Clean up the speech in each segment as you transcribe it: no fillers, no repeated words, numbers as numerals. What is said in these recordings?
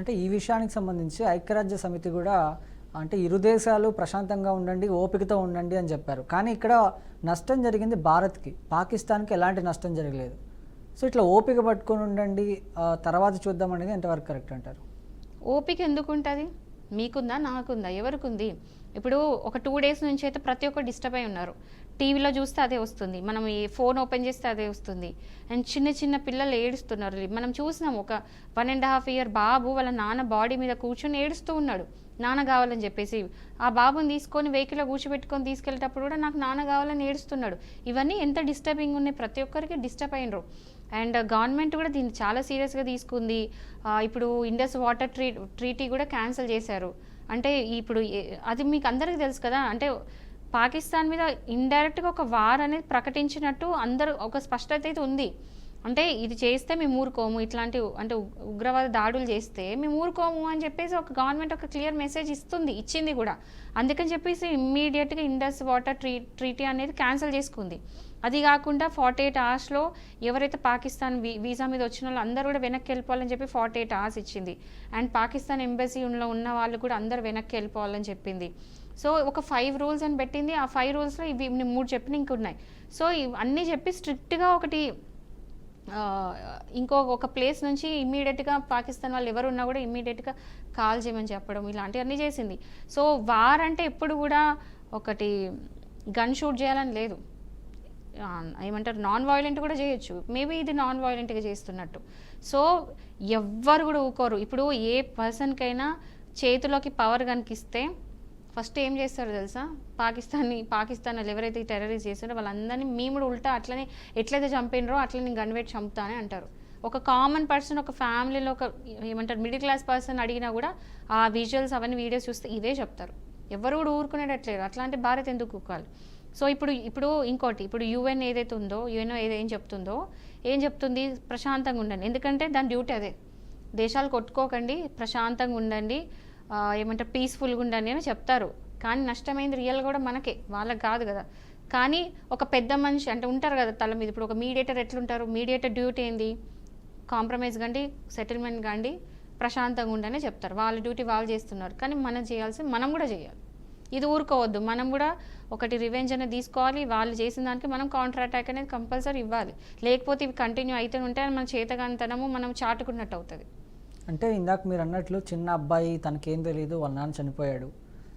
అంటే ఈ విషయానికి సంబంధించి ఐక్యరాజ్య సమితి కూడా అంటే ఇరు దేశాలు ప్రశాంతంగా ఉండండి, ఓపికతో ఉండండి అని చెప్పారు. కానీ ఇక్కడ నష్టం జరిగింది భారత్కి, పాకిస్తాన్కి ఎలాంటి నష్టం జరగలేదు. సో ఇట్లా ఓపిక పట్టుకొని ఉండండి, తర్వాత చూద్దాం అనేది ఎంతవరకు కరెక్ట్ అంటారు? ఓపిక ఎందుకు ఉంటుంది? మీకుందా, నాకుందా, ఎవరికి ఉంది? ఇప్పుడు ఒక 2 డేస్ నుంచి అయితే ప్రతి ఒక్కరు డిస్టర్బ్ అయి ఉన్నారు. టీవీలో చూస్తే అదే వస్తుంది, మనం ఈ ఫోన్ ఓపెన్ చేస్తే అదే వస్తుంది. అండ్ చిన్న చిన్న పిల్లలు ఏడుస్తున్నారు. మనం చూసినాం, ఒక 1.5 ఇయర్ బాబు వాళ్ళ నాన్న బాడీ మీద కూర్చొని ఏడుస్తూ ఉన్నాడు, నాన్న కావాలని చెప్పేసి. ఆ బాబుని తీసుకొని వెహికల్లో కూర్చోబెట్టుకొని తీసుకెళ్ళేటప్పుడు కూడా నాకు నాన్న కావాలని ఏడుస్తున్నాడు. ఇవన్నీ ఎంత డిస్టర్బింగ్ ఉన్నాయి, ప్రతి ఒక్కరికి డిస్టర్బ్ అయినరు. అండ్ గవర్నమెంట్ కూడా దీన్ని చాలా సీరియస్గా తీసుకుంది. ఇప్పుడు ఇండస్ వాటర్ ట్రీటీ కూడా క్యాన్సిల్ చేశారు. అంటే ఇప్పుడు అది మీకు అందరికీ తెలుసు కదా. అంటే పాకిస్తాన్ మీద ఇండైరెక్ట్గా ఒక వార్ అనేది ప్రకటించినట్టు అందరూ ఒక స్పష్టత అయితే ఉంది. అంటే ఇది చేస్తే మేము ఊరుకోము, ఇట్లాంటి అంటే ఉగ్రవాద దాడులు చేస్తే మేము ఊరుకోము అని చెప్పేసి ఒక గవర్నమెంట్ ఒక క్లియర్ మెసేజ్ ఇచ్చింది కూడా. అందుకని చెప్పేసి ఇమ్మీడియట్గా ఇండస్ వాటర్ ట్రీటీ అనేది క్యాన్సిల్ చేసుకుంది. అది కాకుండా 48 అవర్స్లో ఎవరైతే పాకిస్తాన్ వీసా మీద వచ్చిన వాళ్ళు అందరూ కూడా వెనక్కి వెళ్ళిపోవాలని చెప్పి 48 అవర్స్ ఇచ్చింది. అండ్ పాకిస్తాన్ ఎంబసీలో ఉన్న వాళ్ళు కూడా అందరూ వెనక్కి వెళ్ళిపోవాలని చెప్పింది. సో ఒక 5 రూల్స్ అని పెట్టింది. ఆ 5 రూల్స్లో ఇవి 3 చెప్పిన ఇంకున్నాయి. సో ఇవన్నీ చెప్పి స్ట్రిక్ట్గా ఒకటి ఒక ప్లేస్ నుంచి ఇమ్మీడియట్గా పాకిస్తాన్ వాళ్ళు ఎవరు ఉన్నా కూడా ఇమ్మీడియట్గా కాల్ చేయమని చెప్పడం, ఇలాంటివన్నీ చేసింది. సో వార్ అంటే ఎప్పుడు కూడా ఒకటి గన్ షూట్ చేయాలని లేదు, ఏమంటారు నాన్ వైలెంట్ కూడా చేయొచ్చు. మేబీ ఇది నాన్ వైలెంట్గా చేస్తున్నట్టు. సో ఎవ్వరు కూడా ఊకోరు. ఇప్పుడు ఏ పర్సన్కైనా చేతిలోకి పవర్ కనిపిస్తే ఫస్ట్ ఏం చేస్తారు తెలుసా? పాకిస్తాన్ వాళ్ళు ఎవరైతే టెర్రరిస్ట్ చేస్తారో వాళ్ళందరినీ మేము కూడా ఉల్టా అట్లనే ఎట్లయితే చంపినరో అట్లనే గన్ పెట్టి చంపుతానే అంటారు. ఒక కామన్ పర్సన్, ఒక ఫ్యామిలీలో ఒక ఏమంటారు మిడిల్ క్లాస్ పర్సన్ అడిగినా కూడా ఆ విజువల్స్ అవన్నీ వీడియోస్ చూస్తే ఇదే చెప్తారు. ఎవరు కూడా ఊరుకునేటట్లేరు. అట్లాంటి భారత్ ఎందుకు ఊరుకోవాలి? సో ఇప్పుడు ఇంకోటి, ఇప్పుడు యుఎన్ ఏదైతే ఉందో, యుఎన్ ఏం చెప్తుంది? ప్రశాంతంగా ఉండండి. ఎందుకంటే దాని డ్యూటీ అదే. దేశాలు కొట్టుకోకండి, ప్రశాంతంగా ఉండండి, ఏమంటారు పీస్ఫుల్గా ఉండండి అని చెప్తారు. కానీ నష్టమైంది రియల్ కూడా మనకే, వాళ్ళకి కాదు కదా. కానీ ఒక పెద్ద మనిషి అంటే ఉంటారు కదా తల మీద. ఇప్పుడు ఒక మీడియేటర్ ఎట్లుంటారు? మీడియేటర్ డ్యూటీ ఏంది? కాంప్రమైజ్ కండి, సెటిల్మెంట్ కండి, ప్రశాంతంగా ఉండనే చెప్తారు. వాళ్ళ డ్యూటీ వాళ్ళు చేస్తున్నారు. కానీ మనం చేయాల్సింది మనం కూడా చేయాలి. ఇది ఊరుకోవద్దు. మనం కూడా ఒకటి రివెంజ్ అనేది తీసుకోవాలి. వాళ్ళు చేసిన దానికి మనం కౌంటర్ అటాక్ అనేది కంపల్సరీ ఇవ్వాలి. లేకపోతే ఇవి కంటిన్యూ అవుతూ ఉంటే మన చేతగానితనము మనం చాటుకున్నట్టు అవుతుంది. అంటే ఇందాక మీరు అన్నట్లు చిన్న అబ్బాయి, తనకేం తెలియదు, వాళ్ళ నాన్న చనిపోయాడు.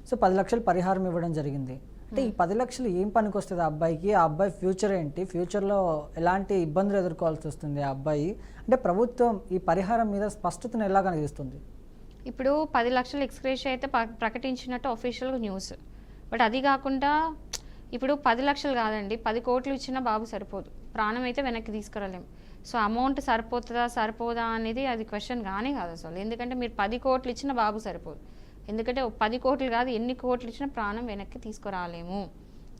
సో 10 లక్షలు పరిహారం ఇవ్వడం జరిగింది. అంటే ఈ 10 లక్షలు ఏం పనికి వస్తుంది ఆ అబ్బాయికి? ఆ అబ్బాయి ఫ్యూచర్ ఏంటి? ఫ్యూచర్లో ఎలాంటి ఇబ్బందులు ఎదుర్కోవాల్సి వస్తుంది ఆ అబ్బాయి? అంటే ప్రభుత్వం ఈ పరిహారం మీద స్పష్టతను ఎలా కనిపిస్తుంది? ఇప్పుడు 10 లక్షలు ఎక్స్‌గ్రేషియా అయితే ప్రకటించినట్టు అఫీషియల్గా న్యూస్. బట్ అది కాకుండా ఇప్పుడు 10 లక్షలు కాదండి, 10 కోట్లు ఇచ్చినా బాబు సరిపోదు. ప్రాణం అయితే వెనక్కి తీసుకురాలేము. సో అమౌంట్ సరిపోదా అనేది అది క్వశ్చన్ కాదు అసలు. ఎందుకంటే మీరు 10 కోట్లు ఇచ్చిన బాబు సరిపోదు. ఎందుకంటే 10 కోట్లు కాదు, ఎన్ని కోట్లు ఇచ్చినా ప్రాణం వెనక్కి తీసుకురాలేము.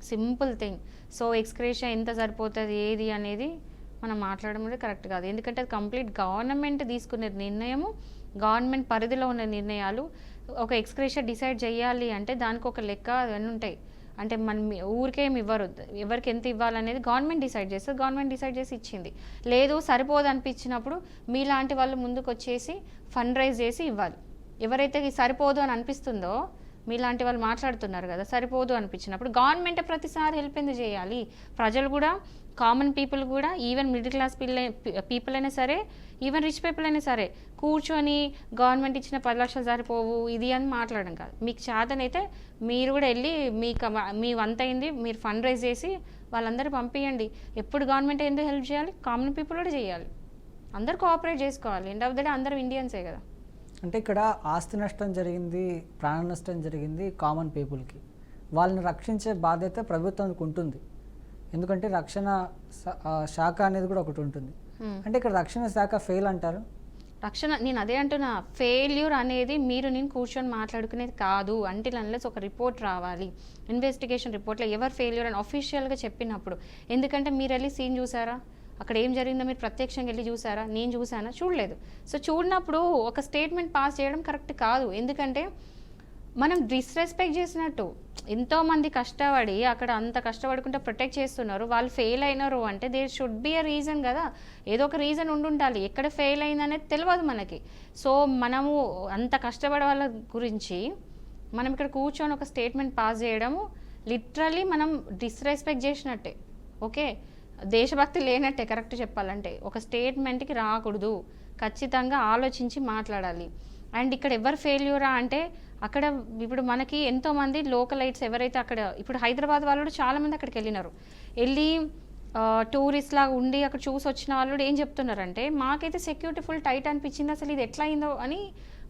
Simple thing. సో ఎక్స్‌గ్రేషియా ఎంత సరిపోతుంది ఏది అనేది మనం మాట్లాడడం కూడా కరెక్ట్ కాదు. ఎందుకంటే అది కంప్లీట్ గవర్నమెంట్ తీసుకునే నిర్ణయము, గవర్నమెంట్ పరిధిలో ఉన్న నిర్ణయాలు. ఒక ఎక్స్‌గ్రేషియా డిసైడ్ చేయాలి అంటే దానికి ఒక లెక్క అవన్నీ ఉంటాయి. అంటే మనం ఊరికేమి ఇవ్వరు, ఎవరికి ఎంత ఇవ్వాలనేది గవర్నమెంట్ డిసైడ్ చేస్తుంది. గవర్నమెంట్ డిసైడ్ చేసి ఇచ్చింది. లేదు సరిపోదు అనిపించినప్పుడు మీలాంటి వాళ్ళు ముందుకు వచ్చేసి ఫండ్ రైజ్ చేసి ఇవ్వాలి. ఎవరైతే సరిపోదు అని అనిపిస్తుందో, మీలాంటి వాళ్ళు మాట్లాడుతున్నారు కదా, సరిపోదు అనిపించినప్పుడు గవర్నమెంట్ ప్రతిసారి హెల్ప్ ఎందుకు చేయాలి? ప్రజలు కూడా, కామన్ పీపుల్ కూడా, ఈవెన్ మిడిల్ క్లాస్ పీపుల్ అయినా సరే, ఈవెన్ రిచ్ పీపుల్ అయినా సరే కూర్చొని గవర్నమెంట్ ఇచ్చిన 10 లక్షలు సరిపోవు ఇది అని మాట్లాడడం కాదు. మీకు చేతనైతే మీరు కూడా వెళ్ళి మీ వంత అయింది మీరు ఫండ్ రైజ్ చేసి వాళ్ళందరూ పంపించండి. ఎప్పుడు గవర్నమెంట్ ఎందుకు హెల్ప్ చేయాలి? కామన్ పీపుల్ కూడా చేయాలి. అందరూ కోఆపరేట్ చేసుకోవాలి. ఎండ్ ఆఫ్ ద డే అందరూ ఇండియన్సే కదా. అంటే ఇక్కడ ఆస్తి నష్టం జరిగింది, ప్రాణ నష్టం జరిగింది కామన్ పీపుల్కి. వాళ్ళని రక్షించే బాధ్యత ప్రభుత్వానికి ఉంటుంది. ఎందుకంటే రక్షణ శాఖ అనేది కూడా ఒకటి ఉంటుంది. అంటే ఇక్కడ రక్షణ శాఖ ఫెయిల్ అంటారు. నేను అదే అంటున్నా, ఫెయిల్యూర్ అనేది నేను కూర్చొని మాట్లాడుకునేది కాదు. అంటిల్ అన్లెస్ ఒక రిపోర్ట్ రావాలి, ఇన్వెస్టిగేషన్ రిపోర్ట్లో ఎవరు ఫెయిల్యూర్ అని అఫీషియల్గా చెప్పినప్పుడు. ఎందుకంటే మీరు వెళ్ళి సీన్ చూసారా? అక్కడ ఏం జరిగిందో మీరు ప్రత్యక్షంగా వెళ్ళి చూసారా? నేను చూసానా? చూడలేదు. సో చూడనప్పుడు ఒక స్టేట్మెంట్ పాస్ చేయడం కరెక్ట్ కాదు. ఎందుకంటే మనం డిస్రెస్పెక్ట్ చేసినట్టు. ఎంతోమంది కష్టపడి అక్కడ అంత కష్టపడుకుంటే ప్రొటెక్ట్ చేస్తున్నారు, వాళ్ళు ఫెయిల్ అయినారు అంటే there should be a reason కదా, ఏదో ఒక రీజన్ ఉండాలి. ఎక్కడ ఫెయిల్ అయిందనేది తెలియదు మనకి. సో మనము అంత కష్టపడే వాళ్ళ గురించి మనం ఇక్కడ కూర్చొని ఒక స్టేట్మెంట్ పాస్ చేయడము లిటరల్లీ మనం డిస్రెస్పెక్ట్ చేసినట్టే. ఓకే, దేశభక్తి లేనట్టే కరెక్ట్ చెప్పాలంటే. ఒక స్టేట్మెంట్కి రాకూడదు, ఖచ్చితంగా ఆలోచించి మాట్లాడాలి. అండ్ ఇక్కడ ఎవరు ఫెయిల్యూరా అంటే అక్కడ ఇప్పుడు మనకి ఎంతోమంది లోకలైట్స్ ఎవరైతే అక్కడ ఇప్పుడు హైదరాబాద్ వాళ్ళు కూడా చాలామంది అక్కడికి వెళ్ళి టూరిస్ట్ లాగా ఉండి అక్కడ చూసి వచ్చిన వాళ్ళు కూడా ఏం చెప్తున్నారంటే మాకైతే సెక్యూరిటీ ఫుల్ టైట్ అనిపించింది, అసలు ఇది ఎట్లా అయిందో అని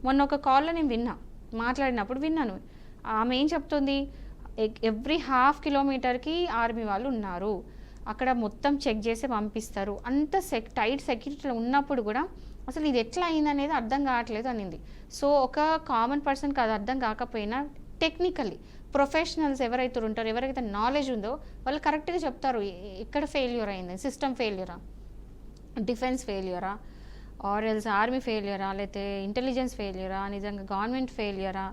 మొన్న ఒక కాల్లో నేను మాట్లాడినప్పుడు విన్నాను. ఆమె ఏం చెప్తుంది, ఎవ్రీ 1/2 కిలోమీటర్కి ఆర్మీ వాళ్ళు ఉన్నారు, అక్కడ మొత్తం చెక్ చేసి పంపిస్తారు, అంత టైట్ సెక్యూరిటీలో ఉన్నప్పుడు కూడా అసలు ఇది ఎట్లా అయిందనేది అర్థం కావట్లేదు అనింది. సో ఒక కామన్ పర్సన్కి అది అర్థం కాకపోయినా టెక్నికల్లీ ప్రొఫెషనల్స్ ఎవరైతే ఉంటారో, ఎవరైతే నాలెడ్జ్ ఉందో వాళ్ళు కరెక్ట్గా చెప్తారు ఎక్కడ ఫెయిల్యూర్ అయింది, సిస్టమ్ ఫెయిల్యూరా, డిఫెన్స్ ఫెయిల్యూరా, ఆర్ ఎల్స్ ఆర్మీ ఫెయిల్యూరా, లేకపోతే ఇంటెలిజెన్స్ ఫెయిల్యూరా, నిజంగా గవర్నమెంట్ ఫెయిల్యూరా,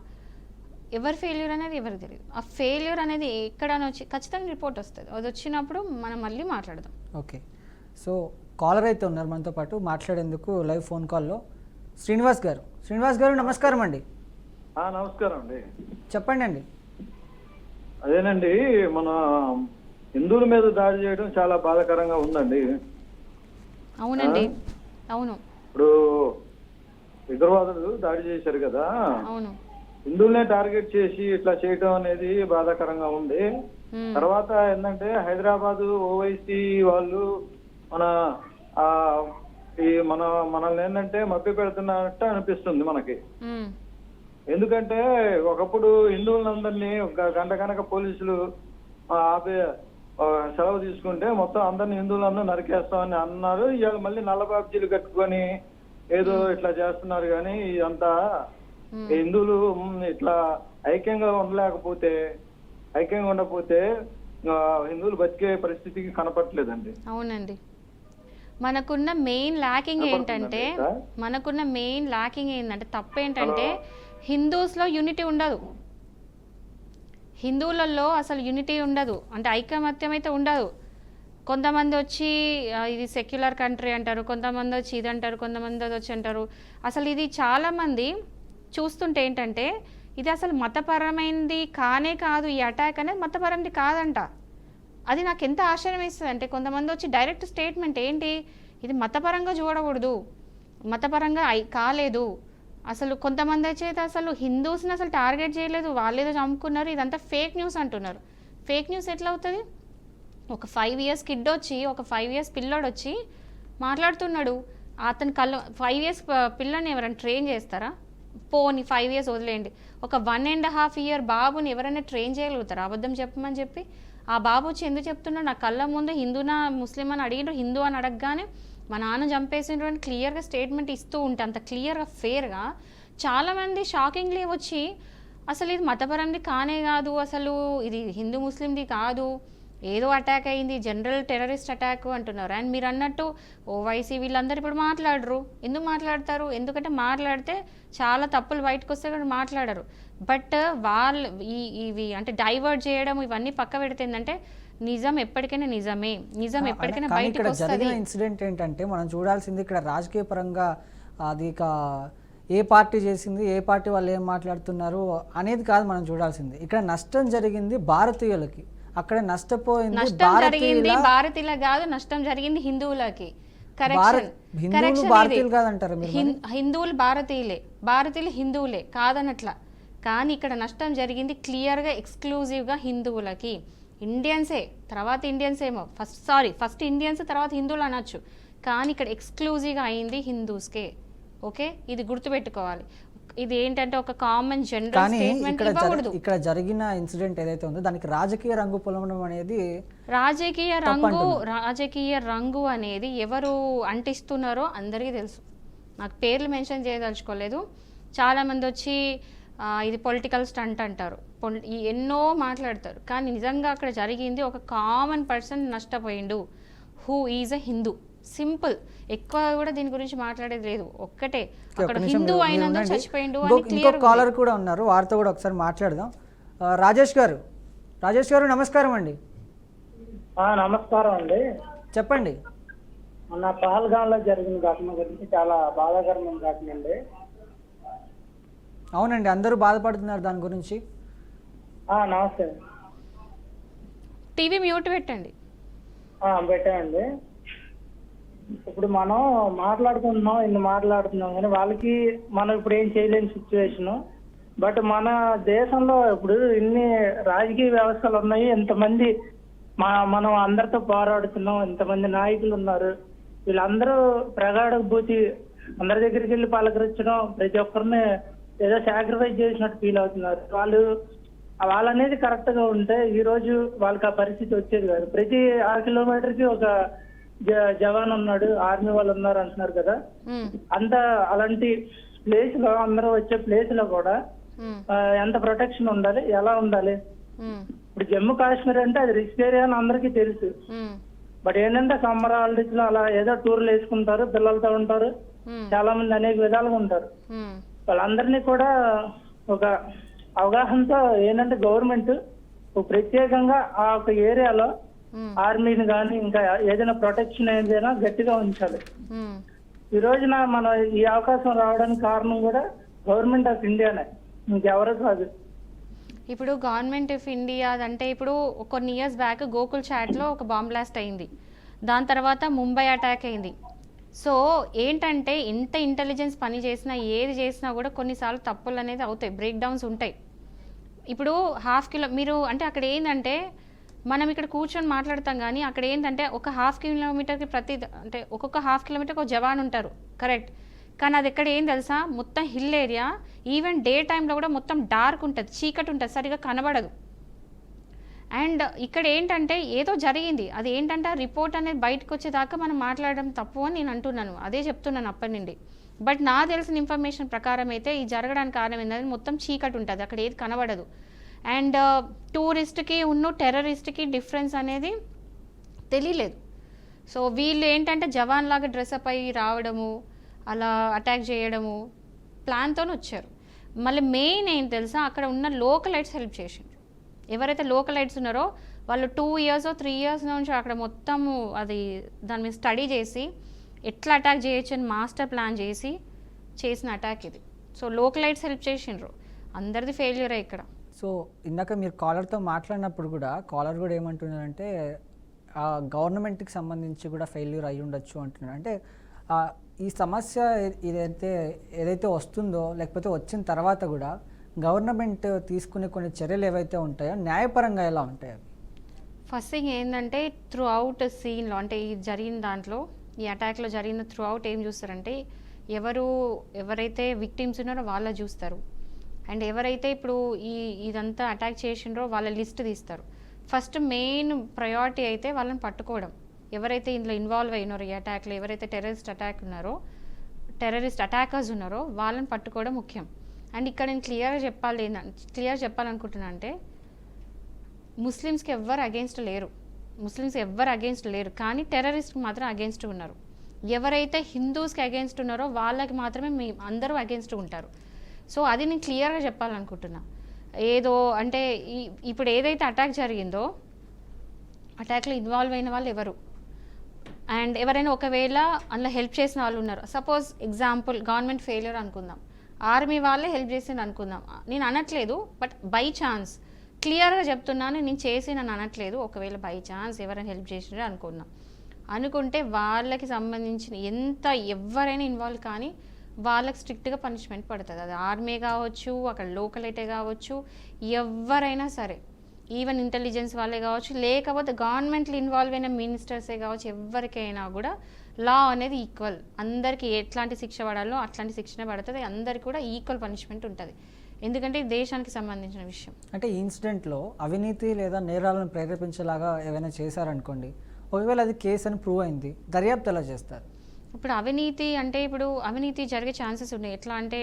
ఎవరు ఫెయిల్యూర్ అనేది ఎవరికి తెలియదు. ఆ ఫెయిల్యూర్ అనేది ఎక్కడైనా వచ్చి ఖచ్చితంగా రిపోర్ట్ వస్తుంది, అది వచ్చినప్పుడు మనం మళ్ళీ మాట్లాడదాం. ఓకే, సో కాలర్ అయితే ఉన్నారు మనతో పాటు మాట్లాడేందుకు లైవ్ ఫోన్ కాల్లో. శ్రీనివాస్ గారు నమస్కారం అండి. నమస్కారం అండి, చెప్పండి అండి. అదేనండి, మన హిందువుల మీద దాడి చేయడం చాలా బాధాకరంగా ఉందండి. అవునండి, అవును. ఇప్పుడు ఉగ్రవాదులు దాడి చేశారు కదా, అవును, హిందువులనే టార్గెట్ చేసి ఇట్లా చేయడం అనేది బాధాకరంగా ఉంది. తర్వాత ఏంటంటే హైదరాబాదు ఓవైసీ వాళ్ళు మనల్ని ఏంటంటే మభ్య పెడుతున్నట్టు అనిపిస్తుంది మనకి. ఎందుకంటే ఒకప్పుడు హిందువులందరినీ ఒక గంట కనుక పోలీసులు ఆపే సెలవు తీసుకుంటే మొత్తం అందరిని హిందువులందరూ నరికేస్తామని అన్నారు. ఇవాళ మళ్ళీ నల్ల బాబ్జీలు కట్టుకొని ఏదో ఇట్లా చేస్తున్నారు. కానీ ఇదంతా హిందువులు ఇట్లా ఐక్యంగా ఉండకపోతే హిందువులు బతికే పరిస్థితికి కనపట్లేదండి. అవునండి, మనకున్న మెయిన్ ల్యాకింగ్ ఏంటంటే తప్పేంటంటే హిందూస్లో యూనిటీ ఉండదు, హిందువులలో అసలు యూనిటీ ఉండదు, అంటే ఐకమత్యం అయితే ఉండదు. కొంతమంది వచ్చి ఇది సెక్యులర్ కంట్రీ అంటారు, కొంతమంది వచ్చి ఇది అంటారు, కొంతమంది వచ్చి అంటారు. అసలు ఇది చాలామంది చూస్తుంటే ఏంటంటే ఇది అసలు మతపరమైనది కానే కాదు, ఈ అటాక్ అనేది మతపరమైనది కాదంట. అది నాకు ఎంత ఆశ్చర్యం వేస్తుంది అంటే కొంతమంది వచ్చి డైరెక్ట్ స్టేట్మెంట్ ఏంటి, ఇది మతపరంగా చూడకూడదు, మతపరంగా కాలేదు, అసలు కొంతమంది వచ్చేది అసలు హిందూస్ని అసలు టార్గెట్ చేయలేదు, వాళ్ళేదో చంపుకున్నారు, ఇదంతా ఫేక్ న్యూస్ అంటున్నారు. ఫేక్ న్యూస్ ఎట్లా అవుతుంది? ఒక 5 years కిడ్ వచ్చి, ఒక 5 years పిల్లోడు వచ్చి మాట్లాడుతున్నాడు, అతని 5 years పిల్లని ఎవరైనా ట్రైన్ చేస్తారా? పోని 5 years వదిలేయండి, ఒక 1.5 year బాబుని ఎవరైనా ట్రైన్ చేయగలుగుతారా అబద్ధం చెప్పమని చెప్పి? ఆ బాబు వచ్చి ఎందుకు చెప్తున్నాడు, నా కళ్ళ ముందు హిందూనా ముస్లిం అని అడిగిండ్రు, హిందూ అని అడగగానే మా నాన్న చంపేసిండ్రు అని క్లియర్గా స్టేట్మెంట్ ఇస్తూ ఉంటే, అంత క్లియర్గా ఫేర్గా చాలామంది షాకింగ్లీ వచ్చి అసలు ఇది మతపరంది కానే కాదు, అసలు ఇది హిందూ ముస్లింది కాదు, ఏదో అటాక్ అయింది, జనరల్ టెర్రరిస్ట్ అటాక్ అంటున్నారు. అండ్ మీరు అన్నట్టు ఓవైసీ వీళ్ళందరూ ఇప్పుడు మాట్లాడరు. ఎందుకు మాట్లాడతారు? ఎందుకంటే మాట్లాడితే చాలా తప్పులు బయటకు వస్తే కూడా మాట్లాడరు. బట్ వాళ్ళు ఇవి అంటే డైవర్ట్ చేయడం ఇవన్నీ పక్క పెడితే ఏంటంటే నిజం ఎప్పటికైనా నిజం ఎప్పటికైనా బయటకు వస్తుంది. ఇన్సిడెంట్ ఏంటంటే మనం చూడాల్సింది ఇక్కడ రాజకీయ పరంగా అది ఏ పార్టీ చేసింది, ఏ పార్టీ వాళ్ళు ఏం మాట్లాడుతున్నారు అనేది కాదు మనం చూడాల్సింది. ఇక్కడ నష్టం జరిగింది భారతీయులకి, అక్కడ నష్టపోయింది భారతీయులకు కాదు, నష్టం జరిగింది హిందువులకి. హిందువులు భారతీయులు హిందువులే కాదనట్లా, కానీ ఇక్కడ నష్టం జరిగింది క్లియర్గా ఎక్స్క్లూజివ్గా హిందువులకి. ఇండియన్సే తర్వాత ఇండియన్స్ ఏమో ఫస్ట్ ఇండియన్స్ తర్వాత హిందువులు అనొచ్చు, కానీ ఇక్కడ ఎక్స్క్లూజివ్గా అయింది హిందూస్కే. ఓకే, ఇది గుర్తుపెట్టుకోవాలి. ఇది ఏంటంటే ఒక కామన్ జనరల్ స్టేట్మెంట్ ఇవ్వకూడదు. ఇక్కడ జరిగిన ఇన్సిడెంట్ ఏదైతే ఉందో దానికి రాజకీయ రంగు పొలవడం అనేది రాజకీయ రంగు అనేది ఎవరు అంటిస్తున్నారో అందరికీ తెలుసు. నాకు పేర్లు మెన్షన్ చేయదలుచుకోలేదు. చాలామంది వచ్చి ఇది పొలిటికల్ స్టంట్ అంటారు, ఎన్నో మాట్లాడతారు, కానీ నిజంగా అక్కడ జరిగింది ఒక కామన్ పర్సన్ నష్టపోయిండు, who is a Hindu, simple. ఎక్కువ కూడా దీని గురించి మాట్లాడేది లేదు. ఒక్కటే ఓకే, అక్కడ ఒక్క నిమిషం హిందూ మీరు అయినందుకు ఉండండి. చచ్చిపోయిండు అని ఇంకో క్లియర్. కాలర్ కూడా ఉన్నారు, వారితో కూడా ఒకసారి మాట్లాడదాం. రాజేష్ గారు, రాజేష్ గారు నమస్కారం అండి. నమస్కారం అండి. చెప్పండి. మొన్న పహల్గాంలో జరిగిన ఘటన గురించి చాలా బాధాకరమైన ఘటన అండి. అవునండి, అందరూ బాధపడుతున్నారు దాని గురించి. నమస్తే. టీవీ మ్యూట్ పెట్టండి. పెట్టానండి. ఇప్పుడు మనం మాట్లాడుకుంటున్నాం, ఇన్ని మాట్లాడుతున్నాం కానీ వాళ్ళకి మనం ఇప్పుడు ఏం చేయలేని సిచ్యువేషను. బట్ మన దేశంలో ఇప్పుడు ఇన్ని రాజకీయ వ్యవస్థలు ఉన్నాయి, ఎంతమంది మనం అందరితో పోరాడుతున్నాం, ఎంతమంది నాయకులు ఉన్నారు. వీళ్ళందరూ ప్రగాఢ భూతి అందరి దగ్గరికి వెళ్ళి పలకరించడం, ప్రతి ఒక్కరిని ఏదో సాక్రిఫైస్ చేసినట్టు ఫీల్ అవుతున్నారు. వాళ్ళనేది కరెక్ట్ గా ఉంటే ఈ రోజు వాళ్ళకి ఆ పరిస్థితి వచ్చేది కాదు. ప్రతి 6 కిలోమీటర్కి ఒక జవాన్ ఉన్నాడు, ఆర్మీ వాళ్ళు ఉన్నారు అంటున్నారు కదా. అలాంటి ప్లేస్ లో అందరూ వచ్చే ప్లేస్ లో కూడా ఎంత ప్రొటెక్షన్ ఉండాలి, ఎలా ఉండాలి. ఇప్పుడు జమ్మూ కాశ్మీర్ అంటే అది రిస్క్ ఏరియా అని అందరికీ తెలుసు. బట్ ఏంటంటే సమ్మర్ హాలిడేస్ లో అలా ఏదో టూర్లు వేసుకుంటారు, పిల్లలతో ఉంటారు, చాలా మంది అనేక విధాలుగా ఉంటారు. వాళ్ళందరినీ కూడా ఒక అవగాహనతో ఏంటంటే గవర్నమెంట్ ప్రత్యేకంగా ఆ ఒక ఏరియాలో ఆర్మీని కానీ ఇంకా ఏదైనా ప్రొటెక్షన్ ఏదైనా గట్టిగా ఉంచాలి. ఈ రోజున మనం ఈ అవకాశం రావడానికి కారణం కూడా గవర్నమెంట్ ఆఫ్ ఇండియానే, ఇంకెవరూ కాదు. ఇప్పుడు గవర్నమెంట్ ఆఫ్ ఇండియా అంటే ఇప్పుడు కొన్ని ఇయర్స్ బ్యాక్ గోకుల్ చాట్లో ఒక బాంబ్ బ్లాస్ట్ అయింది, దాని తర్వాత ముంబై అటాక్ అయింది. సో ఏంటంటే ఎంత ఇంటెలిజెన్స్ పని చేసినా ఏది చేసినా కూడా కొన్నిసార్లు తప్పులు అనేది అవుతాయి, బ్రేక్ డౌన్స్ ఉంటాయి. ఇప్పుడు మీరు అంటే అక్కడ ఏంటంటే మనం ఇక్కడ కూర్చొని మాట్లాడతాం కానీ అక్కడ ఏంటంటే ఒక 1/2 కిలోమీటర్కి అంటే ఒక్కొక్క 1/2 కిలోమీటర్కి ఒక జవాన్ ఉంటారు, కరెక్ట్. కానీ అది ఎక్కడ ఏం తెలుసా, మొత్తం హిల్ ఏరియా, ఈవెన్ డే టైంలో కూడా మొత్తం డార్క్ ఉంటుంది, చీకటి ఉంటుంది, సరిగా కనబడదు. అండ్ ఇక్కడ ఏంటంటే ఏదో జరిగింది, అది ఏంటంటే రిపోర్ట్ అనేది బయటకు వచ్చేదాకా మనం మాట్లాడడం తప్పు అని నేను అంటున్నాను, అదే చెప్తున్నాను అప్పటి నుండి. బట్ నా తెలిసిన ఇన్ఫర్మేషన్ ప్రకారం అయితే ఈ జరగడానికి కారణం ఏంటంటే మొత్తం చీకటి ఉంటుంది, అక్కడ ఏది కనబడదు. అండ్ టూరిస్ట్కి టెర్రరిస్ట్కి డిఫరెన్స్ అనేది తెలియలేదు. సో వీళ్ళు ఏంటంటే జవాన్ లాగా డ్రెస్అప్ అయ్యి రావడము, అలా అటాక్ చేయడము ప్లాన్తో వచ్చారు. మళ్ళీ మెయిన్ ఏం తెలుసా, అక్కడ ఉన్న లోకలైట్స్ హెల్ప్ చేసిండ్రు. ఎవరైతే లోకలైట్స్ ఉన్నారో వాళ్ళు 2 years 3 years నుంచి అక్కడ మొత్తము అది దాని మీద స్టడీ చేసి ఎట్లా అటాక్ చేయొచ్చు అని మాస్టర్ ప్లాన్ చేసి చేసిన అటాక్ ఇది. సో లోకలైట్స్ హెల్ప్ చేసిండ్రు, అందరిది ఫెయిల్యూరే ఇక్కడ. సో ఇందాక మీరు కాలర్తో మాట్లాడినప్పుడు కూడా కాలర్ కూడా ఏమంటున్నారంటే గవర్నమెంట్కి సంబంధించి కూడా ఫెయిల్యూర్ అయ్యి ఉండొచ్చు అంటున్నారు. అంటే ఈ సమస్య ఏదైతే వస్తుందో లేకపోతే వచ్చిన తర్వాత కూడా గవర్నమెంట్ తీసుకునే కొన్ని చర్యలు ఏవైతే ఉంటాయో న్యాయపరంగా ఎలా ఉంటాయి? ఫస్ట్ థింగ్ ఏంటంటే త్రూ అవుట్ సీన్లో అంటే ఈ జరిగిన దాంట్లో ఈ అటాక్లో జరిగిన త్రూ అవుట్ ఏం చూస్తారంటే ఎవరైతే విక్టిమ్స్ ఉన్నారో వాళ్ళ చూస్తారు. అండ్ ఎవరైతే ఇప్పుడు ఇదంతా అటాక్ చేసిండ్రో వాళ్ళ లిస్ట్ తీస్తారు. ఫస్ట్ మెయిన్ ప్రయారిటీ అయితే వాళ్ళని పట్టుకోవడం, ఎవరైతే ఇందులో ఇన్వాల్వ్ అయినారో ఈ అటాక్లో, ఎవరైతే టెర్రరిస్ట్ అటాకర్స్ ఉన్నారో వాళ్ళని పట్టుకోవడం ముఖ్యం. అండ్ ఇక్కడ నేను క్లియర్ చెప్పాలనుకుంటున్నా అంటే ముస్లిమ్స్కి ఎవ్వరు అగేన్స్ట్ లేరు, కానీ టెర్రరిస్ట్కి మాత్రం అగేన్స్ట్ ఉన్నారు. ఎవరైతే హిందూస్కి అగేన్స్ట్ ఉన్నారో వాళ్ళకి మాత్రమే అందరూ అగేన్స్ట్ ఉంటారు. సో అది నేను క్లియర్గా చెప్పాలనుకుంటున్నా. ఏదో అంటే ఇప్పుడు ఏదైతే అటాక్ జరిగిందో అటాక్లో ఇన్వాల్వ్ అయిన వాళ్ళు ఎవరు, అండ్ ఎవరైనా ఒకవేళ అందులో హెల్ప్ చేసిన వాళ్ళు ఉన్నారు. సపోజ్ ఎగ్జాంపుల్ గవర్నమెంట్ ఫెయిల్యూర్ అనుకుందాం, ఆర్మీ వాళ్ళే హెల్ప్ చేసింది అనుకుందాం. నేను అనట్లేదు, బట్ బై ఛాన్స్ క్లియర్గా చెప్తున్నాను, నేను చేసి నన్ను అనట్లేదు. ఒకవేళ బై ఛాన్స్ ఎవరైనా హెల్ప్ చేసినారే అనుకుంటే వాళ్ళకి సంబంధించిన ఎవరైనా ఇన్వాల్వ్ కానీ వాళ్ళకి స్ట్రిక్ట్గా పనిష్మెంట్ పడుతుంది. అది ఆర్మీ కావచ్చు, అక్కడ లోకలైటే కావచ్చు, ఎవరైనా సరే, ఈవెన్ ఇంటెలిజెన్స్ వాళ్ళే కావచ్చు, లేకపోతే గవర్నమెంట్లో ఇన్వాల్వ్ అయిన మినిస్టర్సే కావచ్చు, ఎవరికైనా కూడా లా అనేది ఈక్వల్. అందరికీ ఎట్లాంటి శిక్ష పడాలో అట్లాంటి శిక్షణ పడుతుంది, అందరికీ కూడా ఈక్వల్ పనిష్మెంట్ ఉంటుంది. ఎందుకంటే ఇది దేశానికి సంబంధించిన విషయం. అంటే ఈ ఇన్సిడెంట్లో అవినీతి లేదా నేరాలను ప్రేరేపించేలాగా ఏమైనా చేశారనుకోండి, ఒకవేళ అది కేసు అని ప్రూవ్ అయింది, దర్యాప్తు ఎలా చేస్తారు? ఇప్పుడు అవినీతి జరిగే ఛాన్సెస్ ఉన్నాయి. ఎట్లా అంటే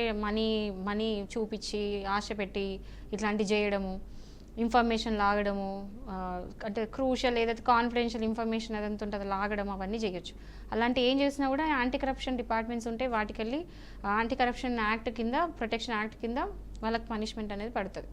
మనీ చూపించి ఆశ పెట్టి ఇట్లాంటివి చేయడము. ఇన్ఫర్మేషన్ లాగడము, అంటే క్రూషియల్ ఏదైతే కాన్ఫిడెన్షియల్ ఇన్ఫర్మేషన్ ఏదంతా ఉంటుందో లాగడం అవన్నీ చేయొచ్చు. అలాంటి ఏం చేసినా కూడా యాంటీ కరప్షన్ డిపార్ట్మెంట్స్ ఉంటే వాటికి వెళ్ళి యాంటీ కరప్షన్ యాక్ట్ కింద, ప్రొటెక్షన్ యాక్ట్ కింద వాళ్ళకి పనిష్మెంట్ అనేది పడుతుంది.